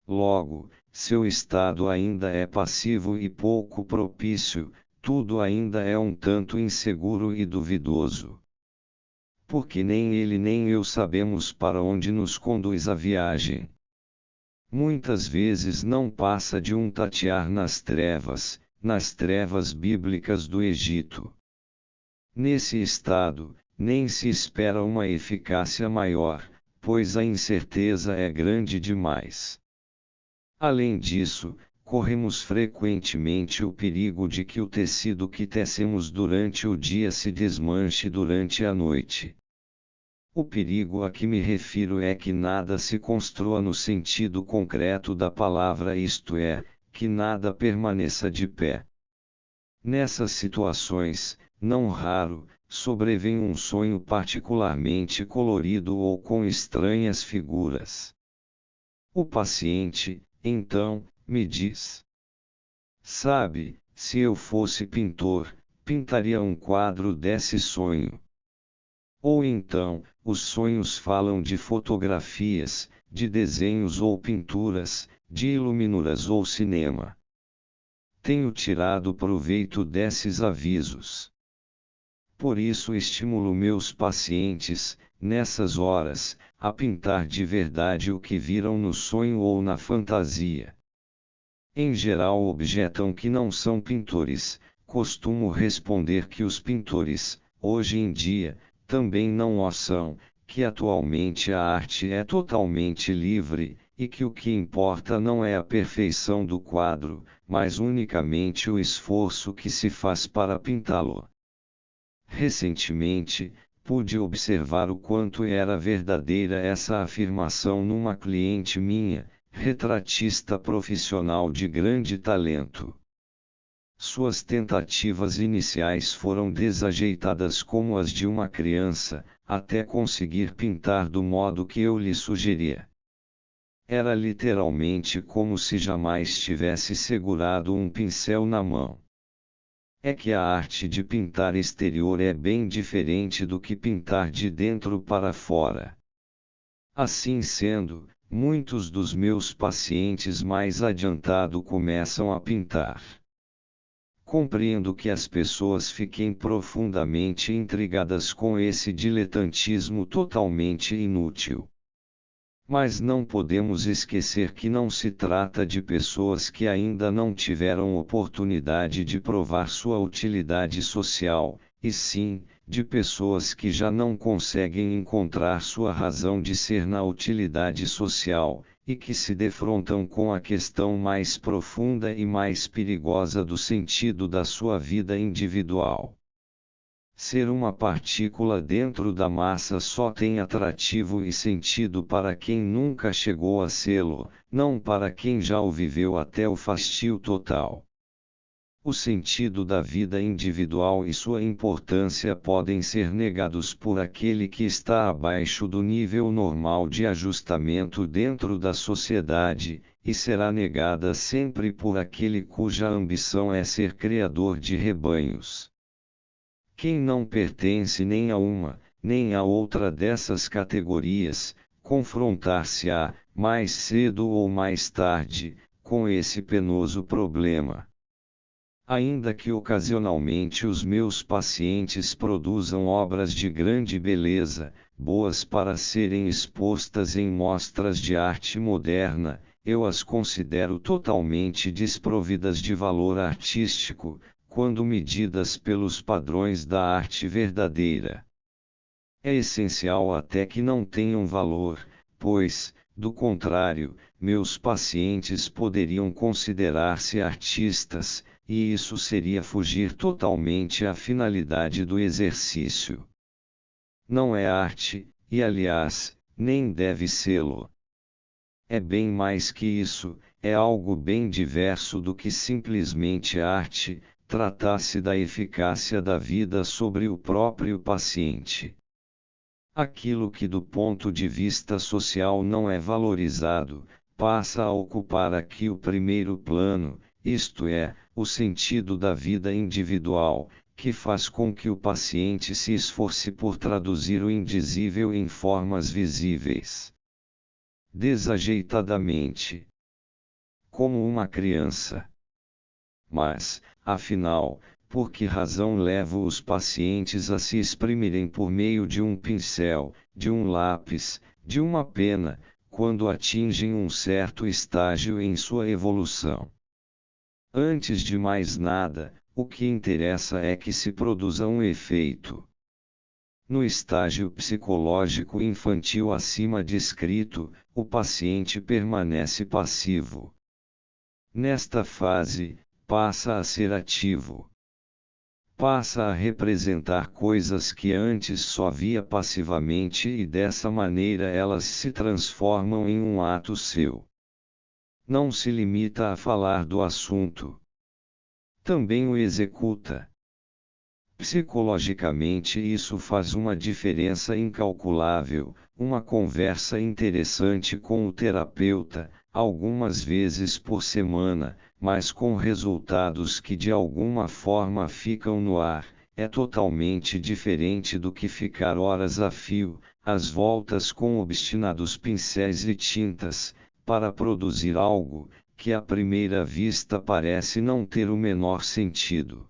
Logo, seu estado ainda é passivo e pouco propício, tudo ainda é um tanto inseguro e duvidoso. Porque nem ele nem eu sabemos para onde nos conduz a viagem. Muitas vezes não passa de um tatear nas trevas bíblicas do Egito. Nesse estado, nem se espera uma eficácia maior, pois a incerteza é grande demais. Além disso, corremos frequentemente o perigo de que o tecido que tecemos durante o dia se desmanche durante a noite. O perigo a que me refiro é que nada se construa no sentido concreto da palavra, isto é, que nada permaneça de pé. Nessas situações, não raro, sobrevém um sonho particularmente colorido ou com estranhas figuras. O paciente, então, me diz: sabe, se eu fosse pintor, pintaria um quadro desse sonho. Ou então, os sonhos falam de fotografias, de desenhos ou pinturas, de iluminuras ou cinema. Tenho tirado proveito desses avisos. Por isso estimulo meus pacientes, nessas horas, a pintar de verdade o que viram no sonho ou na fantasia. Em geral objetam que não são pintores, costumo responder que os pintores, hoje em dia, também não o são, que atualmente a arte é totalmente livre, e que o que importa não é a perfeição do quadro, mas unicamente o esforço que se faz para pintá-lo. Recentemente, pude observar o quanto era verdadeira essa afirmação numa cliente minha, retratista profissional de grande talento. Suas tentativas iniciais foram desajeitadas como as de uma criança, até conseguir pintar do modo que eu lhe sugeria. Era literalmente como se jamais tivesse segurado um pincel na mão. É que a arte de pintar exterior é bem diferente do que pintar de dentro para fora. Assim sendo, muitos dos meus pacientes mais adiantados começam a pintar. Compreendo que as pessoas fiquem profundamente intrigadas com esse diletantismo totalmente inútil. Mas não podemos esquecer que não se trata de pessoas que ainda não tiveram oportunidade de provar sua utilidade social, e sim, de pessoas que já não conseguem encontrar sua razão de ser na utilidade social, e que se defrontam com a questão mais profunda e mais perigosa do sentido da sua vida individual. Ser uma partícula dentro da massa só tem atrativo e sentido para quem nunca chegou a sê-lo, não para quem já o viveu até o fastio total. O sentido da vida individual e sua importância podem ser negados por aquele que está abaixo do nível normal de ajustamento dentro da sociedade, e será negada sempre por aquele cuja ambição é ser criador de rebanhos. Quem não pertence nem a uma, nem a outra dessas categorias, confrontar-se-á, mais cedo ou mais tarde, com esse penoso problema. Ainda que ocasionalmente os meus pacientes produzam obras de grande beleza, boas para serem expostas em mostras de arte moderna, eu as considero totalmente desprovidas de valor artístico, quando medidas pelos padrões da arte verdadeira. É essencial até que não tenham valor, pois, do contrário, meus pacientes poderiam considerar-se artistas, e isso seria fugir totalmente à finalidade do exercício. Não é arte, e aliás, nem deve sê-lo. É bem mais que isso, é algo bem diverso do que simplesmente arte, tratasse da eficácia da vida sobre o próprio paciente. Aquilo que do ponto de vista social não é valorizado, passa a ocupar aqui o primeiro plano, isto é, o sentido da vida individual, que faz com que o paciente se esforce por traduzir o indizível em formas visíveis. Desajeitadamente. Como uma criança. Mas, afinal, por que razão levo os pacientes a se exprimirem por meio de um pincel, de um lápis, de uma pena, quando atingem um certo estágio em sua evolução? Antes de mais nada, o que interessa é que se produza um efeito. No estágio psicológico infantil acima descrito, o paciente permanece passivo. Nesta fase, passa a ser ativo. Passa a representar coisas que antes só via passivamente e dessa maneira elas se transformam em um ato seu. Não se limita a falar do assunto. Também o executa. Psicologicamente isso faz uma diferença incalculável, uma conversa interessante com o terapeuta, algumas vezes por semana, mas com resultados que de alguma forma ficam no ar, é totalmente diferente do que ficar horas a fio, às voltas com obstinados pincéis e tintas, para produzir algo, que à primeira vista parece não ter o menor sentido.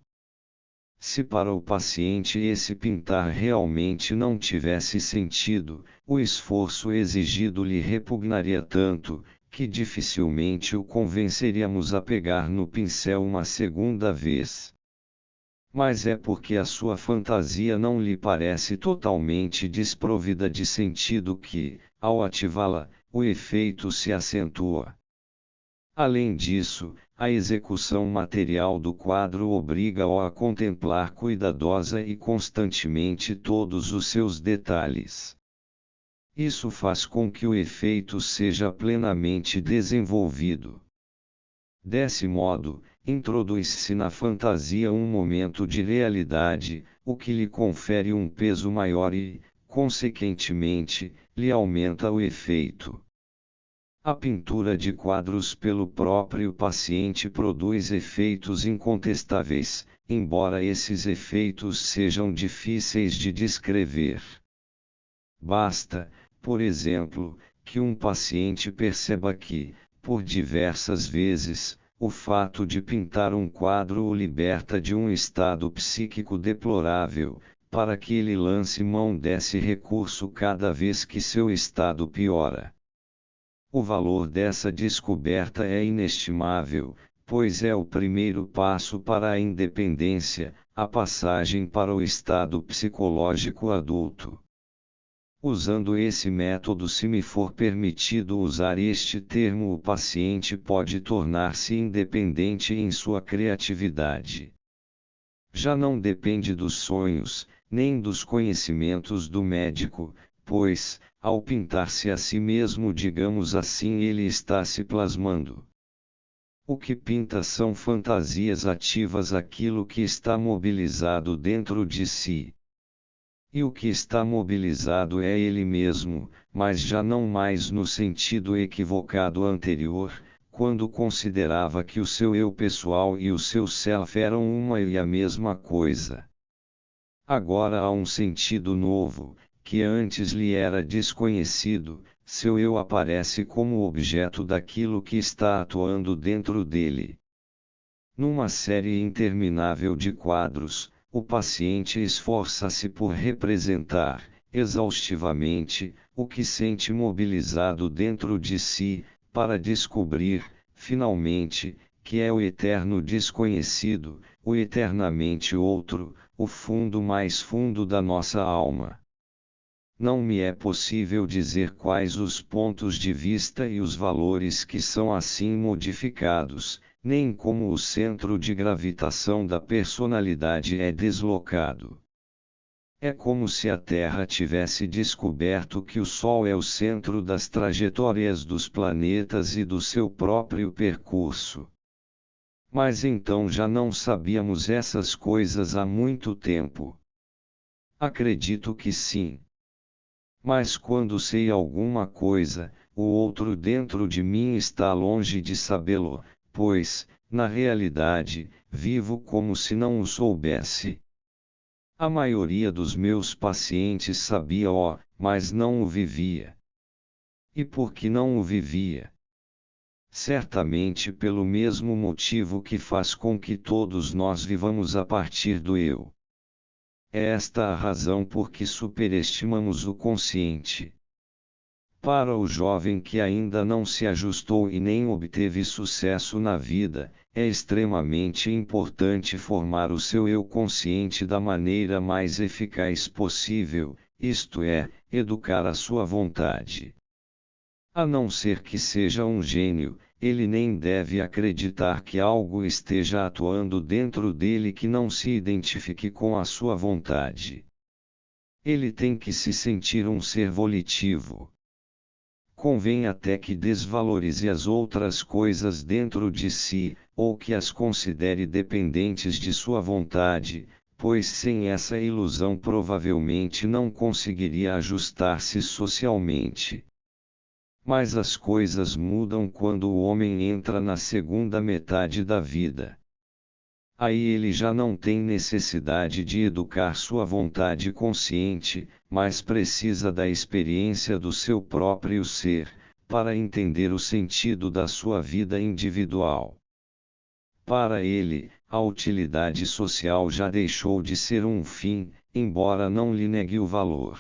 Se para o paciente esse pintar realmente não tivesse sentido, o esforço exigido lhe repugnaria tanto, que dificilmente o convenceríamos a pegar no pincel uma segunda vez. Mas é porque a sua fantasia não lhe parece totalmente desprovida de sentido que, ao ativá-la, o efeito se acentua. Além disso, a execução material do quadro obriga-o a contemplar cuidadosa e constantemente todos os seus detalhes. Isso faz com que o efeito seja plenamente desenvolvido. Desse modo, introduz-se na fantasia um momento de realidade, o que lhe confere um peso maior e, consequentemente, lhe aumenta o efeito. A pintura de quadros pelo próprio paciente produz efeitos incontestáveis, embora esses efeitos sejam difíceis de descrever. Basta, por exemplo, que um paciente perceba que, por diversas vezes, o fato de pintar um quadro o liberta de um estado psíquico deplorável, para que ele lance mão desse recurso cada vez que seu estado piora. O valor dessa descoberta é inestimável, pois é o primeiro passo para a independência, a passagem para o estado psicológico adulto. Usando esse método, se me for permitido usar este termo, o paciente pode tornar-se independente em sua criatividade. Já não depende dos sonhos, nem dos conhecimentos do médico, pois, ao pintar-se a si mesmo, digamos assim, ele está se plasmando. O que pinta são fantasias ativas, aquilo que está mobilizado dentro de si. E o que está mobilizado é ele mesmo, mas já não mais no sentido equivocado anterior, quando considerava que o seu eu pessoal e o seu self eram uma e a mesma coisa. Agora há um sentido novo, que antes lhe era desconhecido, seu eu aparece como objeto daquilo que está atuando dentro dele. Numa série interminável de quadros, o paciente esforça-se por representar, exaustivamente, o que sente mobilizado dentro de si, para descobrir, finalmente, que é o eterno desconhecido, o eternamente outro, o fundo mais fundo da nossa alma. Não me é possível dizer quais os pontos de vista e os valores que são assim modificados, nem como o centro de gravitação da personalidade é deslocado. É como se a Terra tivesse descoberto que o Sol é o centro das trajetórias dos planetas e do seu próprio percurso. Mas então já não sabíamos essas coisas há muito tempo. Acredito que sim. Mas quando sei alguma coisa, o outro dentro de mim está longe de sabê-lo, pois, na realidade, vivo como se não o soubesse. A maioria dos meus pacientes sabia, mas não o vivia. E por que não o vivia? Certamente pelo mesmo motivo que faz com que todos nós vivamos a partir do eu. É esta a razão por que superestimamos o consciente. Para o jovem que ainda não se ajustou e nem obteve sucesso na vida, é extremamente importante formar o seu eu consciente da maneira mais eficaz possível, isto é, educar a sua vontade. A não ser que seja um gênio, ele nem deve acreditar que algo esteja atuando dentro dele que não se identifique com a sua vontade. Ele tem que se sentir um ser volitivo. Convém até que desvalorize as outras coisas dentro de si, ou que as considere dependentes de sua vontade, pois sem essa ilusão provavelmente não conseguiria ajustar-se socialmente. Mas as coisas mudam quando o homem entra na segunda metade da vida. Aí ele já não tem necessidade de educar sua vontade consciente, mas precisa da experiência do seu próprio ser, para entender o sentido da sua vida individual. Para ele, a utilidade social já deixou de ser um fim, embora não lhe negue o valor.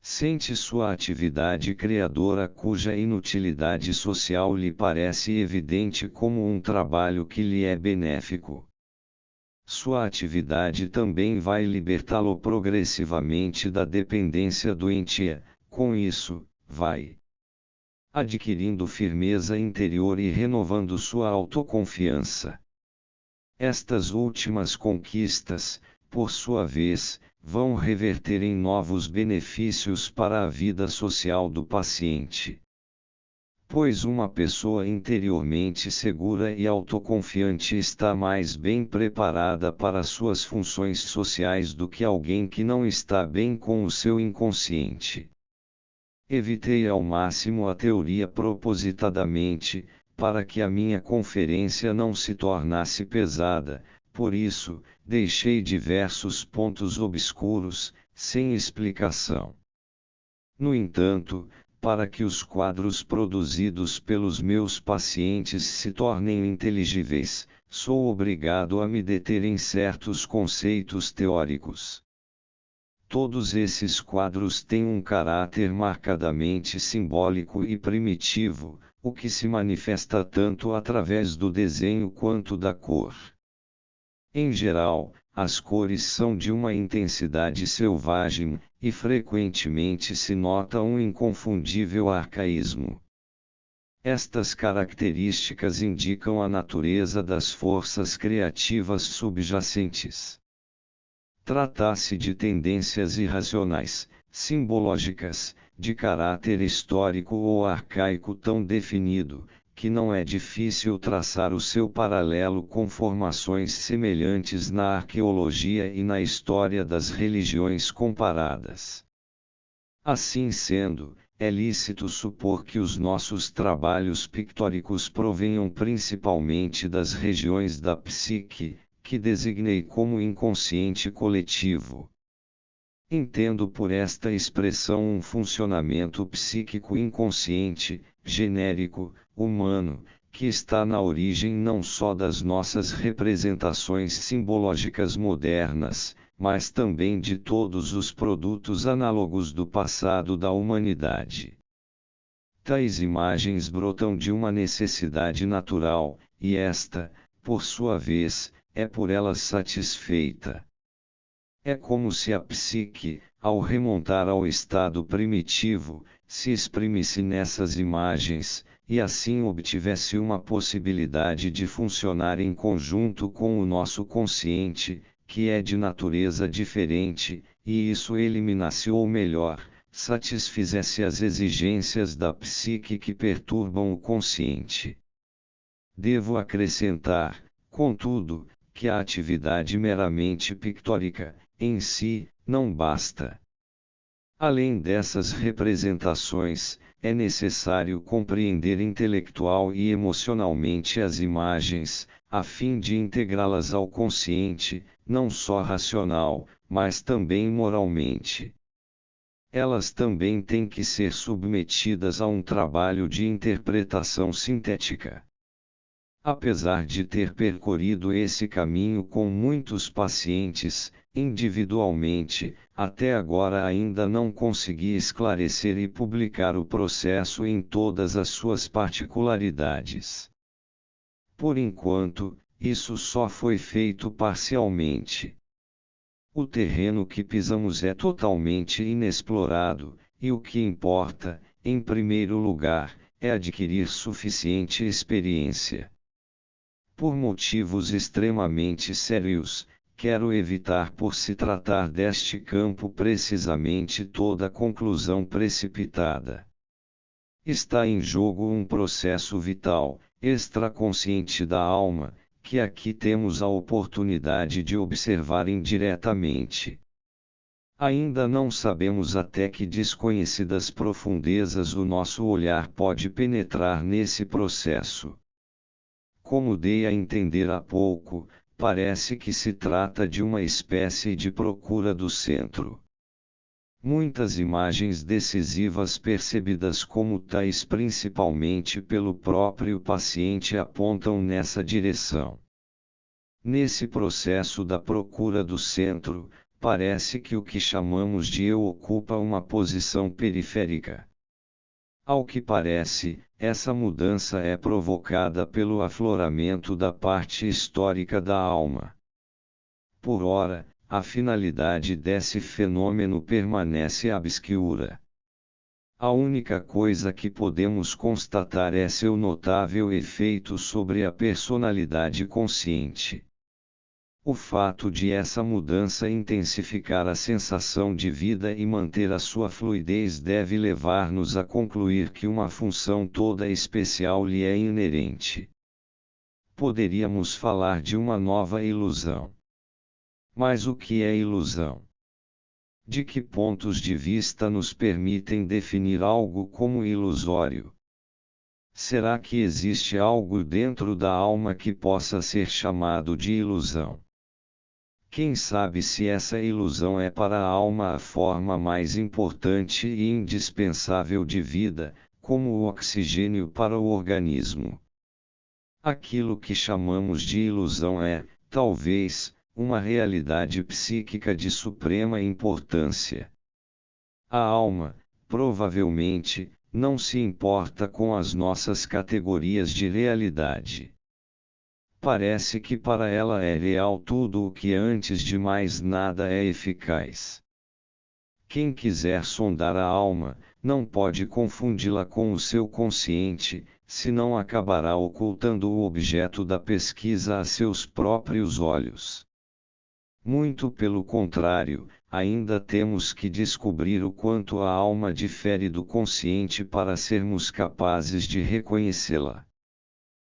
Sente sua atividade criadora cuja inutilidade social lhe parece evidente como um trabalho que lhe é benéfico. Sua atividade também vai libertá-lo progressivamente da dependência doentia, com isso, vai adquirindo firmeza interior e renovando sua autoconfiança. Estas últimas conquistas, por sua vez, vão reverter em novos benefícios para a vida social do paciente. Pois uma pessoa interiormente segura e autoconfiante está mais bem preparada para suas funções sociais do que alguém que não está bem com o seu inconsciente. Evitei ao máximo a teoria propositadamente, para que a minha conferência não se tornasse pesada. Por isso, deixei diversos pontos obscuros, sem explicação. No entanto, para que os quadros produzidos pelos meus pacientes se tornem inteligíveis, sou obrigado a me deter em certos conceitos teóricos. Todos esses quadros têm um caráter marcadamente simbólico e primitivo, o que se manifesta tanto através do desenho quanto da cor. Em geral, as cores são de uma intensidade selvagem, e frequentemente se nota um inconfundível arcaísmo. Estas características indicam a natureza das forças criativas subjacentes. Trata-se de tendências irracionais, simbológicas, de caráter histórico ou arcaico tão definido, que não é difícil traçar o seu paralelo com formações semelhantes na arqueologia e na história das religiões comparadas. Assim sendo, é lícito supor que os nossos trabalhos pictóricos provenham principalmente das regiões da psique, que designei como inconsciente coletivo. Entendo por esta expressão um funcionamento psíquico inconsciente, genérico, humano, que está na origem não só das nossas representações simbológicas modernas, mas também de todos os produtos análogos do passado da humanidade. Tais imagens brotam de uma necessidade natural, e esta, por sua vez, é por elas satisfeita. É como se a psique, ao remontar ao estado primitivo, se exprimisse nessas imagens, e assim obtivesse uma possibilidade de funcionar em conjunto com o nosso consciente, que é de natureza diferente, e isso eliminasse ou melhor, satisfizesse as exigências da psique que perturbam o consciente. Devo acrescentar, contudo, que a atividade meramente pictórica, em si, não basta. Além dessas representações, é necessário compreender intelectual e emocionalmente as imagens, a fim de integrá-las ao consciente, não só racional, mas também moralmente. Elas também têm que ser submetidas a um trabalho de interpretação sintética. Apesar de ter percorrido esse caminho com muitos pacientes, individualmente, até agora ainda não consegui esclarecer e publicar o processo em todas as suas particularidades. Por enquanto, isso só foi feito parcialmente. O terreno que pisamos é totalmente inexplorado, e o que importa, em primeiro lugar, é adquirir suficiente experiência. Por motivos extremamente sérios, quero evitar por se tratar deste campo precisamente toda conclusão precipitada. Está em jogo um processo vital, extraconsciente da alma, que aqui temos a oportunidade de observar indiretamente. Ainda não sabemos até que desconhecidas profundezas o nosso olhar pode penetrar nesse processo. Como dei a entender há pouco, parece que se trata de uma espécie de procura do centro. Muitas imagens decisivas percebidas como tais principalmente pelo próprio paciente apontam nessa direção. Nesse processo da procura do centro, parece que o que chamamos de eu ocupa uma posição periférica. Ao que parece, essa mudança é provocada pelo afloramento da parte histórica da alma. Por ora, a finalidade desse fenômeno permanece obscura. A única coisa que podemos constatar é seu notável efeito sobre a personalidade consciente. O fato de essa mudança intensificar a sensação de vida e manter a sua fluidez deve levar-nos a concluir que uma função toda especial lhe é inerente. Poderíamos falar de uma nova ilusão. Mas o que é ilusão? De que pontos de vista nos permitem definir algo como ilusório? Será que existe algo dentro da alma que possa ser chamado de ilusão? Quem sabe se essa ilusão é para a alma a forma mais importante e indispensável de vida, como o oxigênio para o organismo. Aquilo que chamamos de ilusão é, talvez, uma realidade psíquica de suprema importância. A alma, provavelmente, não se importa com as nossas categorias de realidade. Parece que para ela é real tudo o que antes de mais nada é eficaz. Quem quiser sondar a alma, não pode confundi-la com o seu consciente, senão acabará ocultando o objeto da pesquisa a seus próprios olhos. Muito pelo contrário, ainda temos que descobrir o quanto a alma difere do consciente para sermos capazes de reconhecê-la.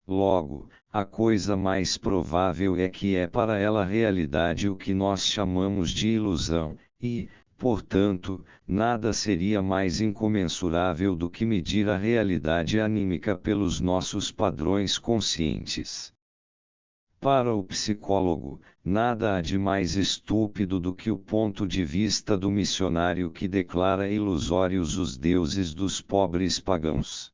Logo, a coisa mais provável é que é para ela realidade o que nós chamamos de ilusão, e, portanto, nada seria mais incomensurável do que medir a realidade anímica pelos nossos padrões conscientes. Para o psicólogo, nada há de mais estúpido do que o ponto de vista do missionário que declara ilusórios os deuses dos pobres pagãos.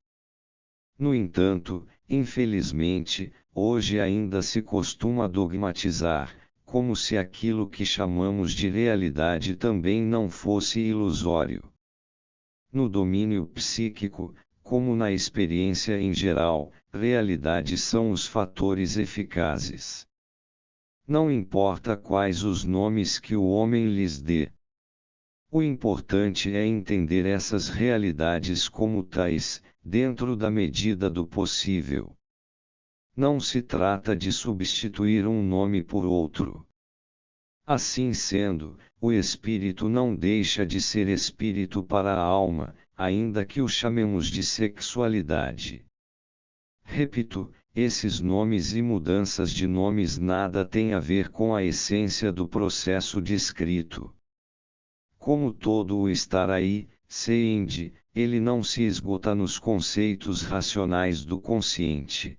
No entanto, infelizmente, hoje ainda se costuma dogmatizar, como se aquilo que chamamos de realidade também não fosse ilusório. No domínio psíquico, como na experiência em geral, realidade são os fatores eficazes. Não importa quais os nomes que o homem lhes dê. O importante é entender essas realidades como tais, dentro da medida do possível. Não se trata de substituir um nome por outro. Assim sendo, o espírito não deixa de ser espírito para a alma, ainda que o chamemos de sexualidade. Repito, esses nomes e mudanças de nomes nada têm a ver com a essência do processo descrito. Como todo o estar aí, seende, ele não se esgota nos conceitos racionais do consciente.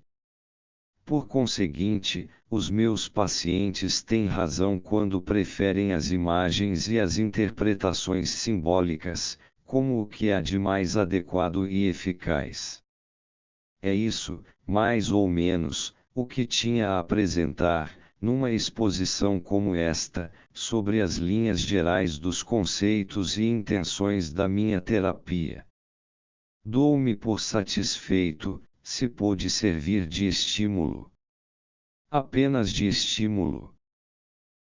Por conseguinte, os meus pacientes têm razão quando preferem as imagens e as interpretações simbólicas, como o que há de mais adequado e eficaz. É isso, mais ou menos, o que tinha a apresentar, numa exposição como esta, sobre as linhas gerais dos conceitos e intenções da minha terapia. Dou-me por satisfeito, se pôde servir de estímulo. Apenas de estímulo.